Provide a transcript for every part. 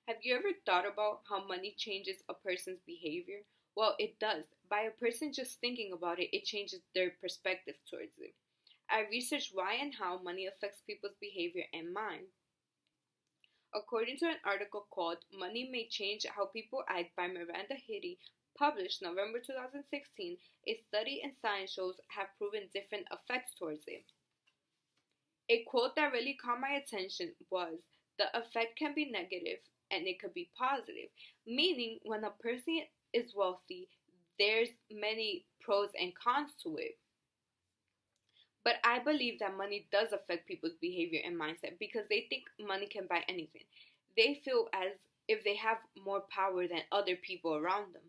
Have you ever thought about how money changes a person's behavior? Well, it does. By a person just thinking about it, it changes their perspective towards it. I researched why and how money affects people's behavior and mind. According to an article called Money May Change How People Act by Miranda Hitti, published November 2016, a study in Science shows have proven different effects towards it. A quote that really caught my attention was, "The effect can be negative and it could be positive," meaning when a person is wealthy, there's many pros and cons to it. But I believe that money does affect people's behavior and mindset because they think money can buy anything. They feel as if they have more power than other people around them.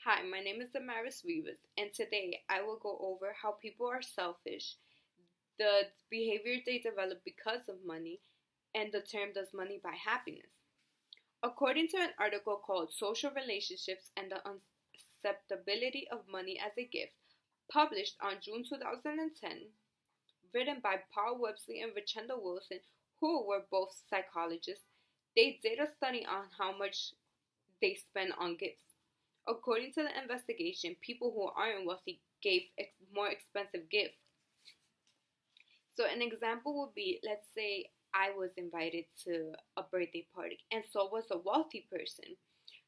Hi, my name is Damaris Rivas, and today I will go over how people are selfish, the behavior they develop because of money, and the term "does money buy happiness?" According to an article called Social Relationships and the Unacceptability of Money as a Gift, published on June 2010, written by Paul Websley and Richenda Wilson, who were both psychologists, they did a study on how much they spend on gifts. According to the investigation, people who aren't wealthy gave more expensive gifts. So an example would be, let's say I was invited to a birthday party and so was a wealthy person.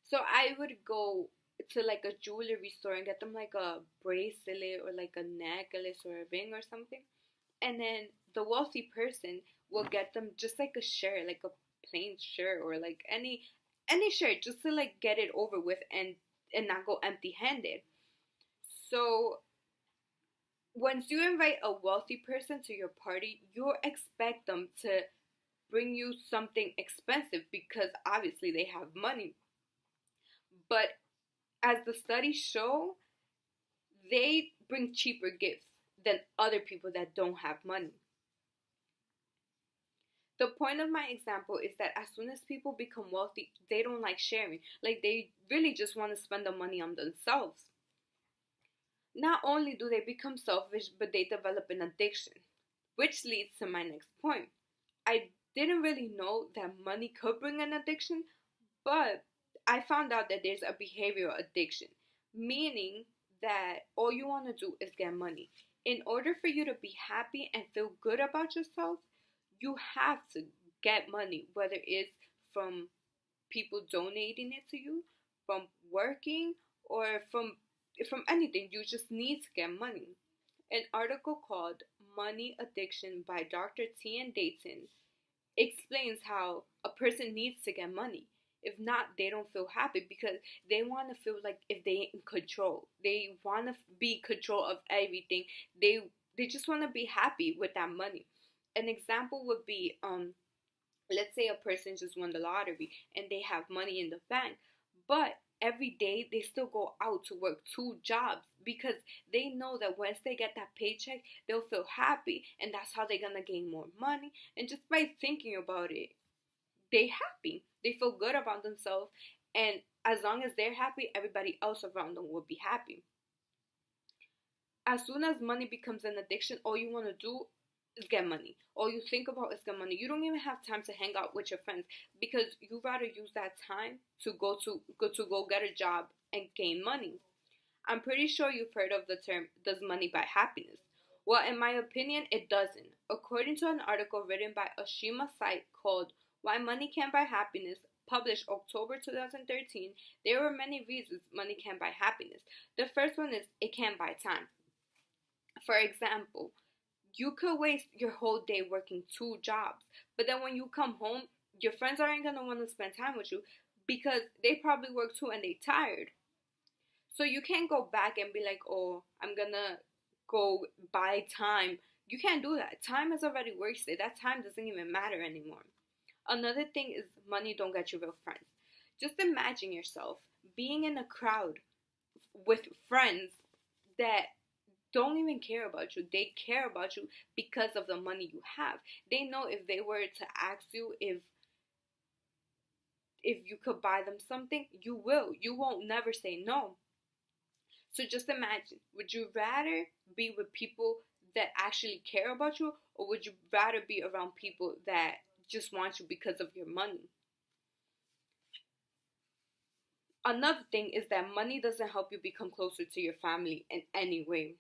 So I would go to like a jewelry store and get them like a bracelet or like a necklace or a ring or something. And then the wealthy person will get them just like a shirt, like a plain shirt or like any shirt just to like get it over with and not go empty-handed. So once you invite a wealthy person to your party, you expect them to bring you something expensive because obviously they have money. But as the studies show, they bring cheaper gifts than other people that don't have money. The point of my example is that as soon as people become wealthy, they don't like sharing. Like they really just want to spend the money on themselves. Not only do they become selfish, but they develop an addiction. Which leads to my next point. I didn't really know that money could bring an addiction, but I found out that there's a behavioral addiction, meaning that all you want to do is get money. In order for you to be happy and feel good about yourself, you have to get money, whether it's from people donating it to you, from working, or from anything. You just need to get money. An article called Money Addiction by Dr. T. N. Dayton explains how a person needs to get money. If not, they don't feel happy because they want to feel like if they in control. They want to be control of everything. They just want to be happy with that money. An example would be let's say a person just won the lottery and they have money in the bank, but every day they still go out to work two jobs because they know that once they get that paycheck, they'll feel happy and that's how they're gonna gain more money. And just by thinking about it, they happy. They feel good about themselves, and as long as they're happy, everybody else around them will be happy. As soon as money becomes an addiction, all you want to do is get money. All you think about is get money. You don't even have time to hang out with your friends because you rather use that time to go get a job and gain money. I'm pretty sure you've heard of the term "does money buy happiness?" Well, in my opinion, it doesn't. According to an article written by Ashima site called "Why Money Can't Buy Happiness," published October 2013, there were many reasons money can't buy happiness. The first one is it can't buy time. For example, you could waste your whole day working two jobs, but then when you come home, your friends aren't gonna want to spend time with you because they probably work too and they tired. So you can't go back and be like, "Oh, I'm gonna go buy time." You can't do that. Time is already wasted. That time doesn't even matter anymore. Another thing is money don't get you real friends. Just imagine yourself being in a crowd with friends that don't even care about you. They care about you because of the money you have. They know if they were to ask you if you could buy them something, you will. You won't never say no. So just imagine, would you rather be with people that actually care about you, or would you rather be around people that just want you because of your money? Another thing is that money doesn't help you become closer to your family in any way.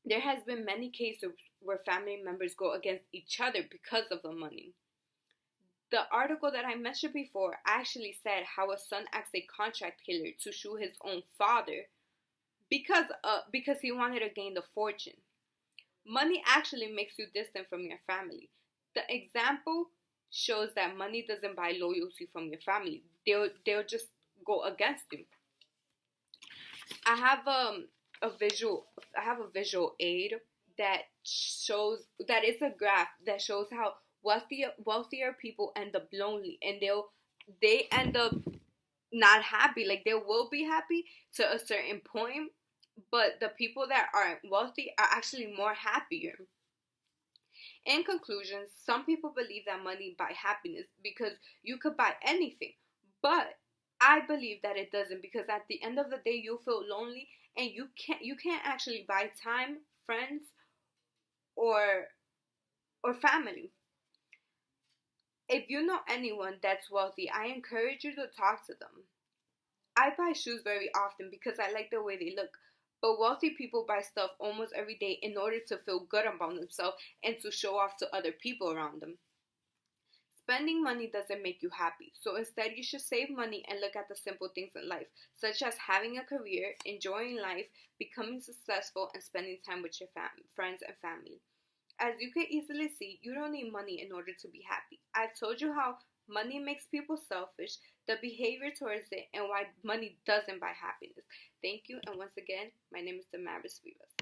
There has been many cases where family members go against each other because of the money. The article that I mentioned before actually said how a son asked a contract killer to shoot his own father because he wanted to gain the fortune. Money actually makes you distant from your family. The example shows that money doesn't buy loyalty from your family. They'll just go against you. I have a visual aid that shows that it's a graph that shows how wealthier people end up lonely, and they end up not happy. Like, they will be happy to a certain point, but the people that aren't wealthy are actually more happier. In conclusion, some people believe that money buys happiness because you could buy anything, but I believe that it doesn't, because at the end of the day you'll feel lonely, and you can't actually buy time, friends, or family. If you know anyone that's wealthy, I encourage you to talk to them. I buy shoes very often because I like the way they look. But wealthy people buy stuff almost every day in order to feel good about themselves and to show off to other people around them. Spending money doesn't make you happy, so instead you should save money and look at the simple things in life, such as having a career, enjoying life, becoming successful, and spending time with your friends and family. As you can easily see, you don't need money in order to be happy. I've told you how money makes people selfish, the behavior towards it, and why money doesn't buy happiness. Thank you, and once again, my name is Damaris Rivas.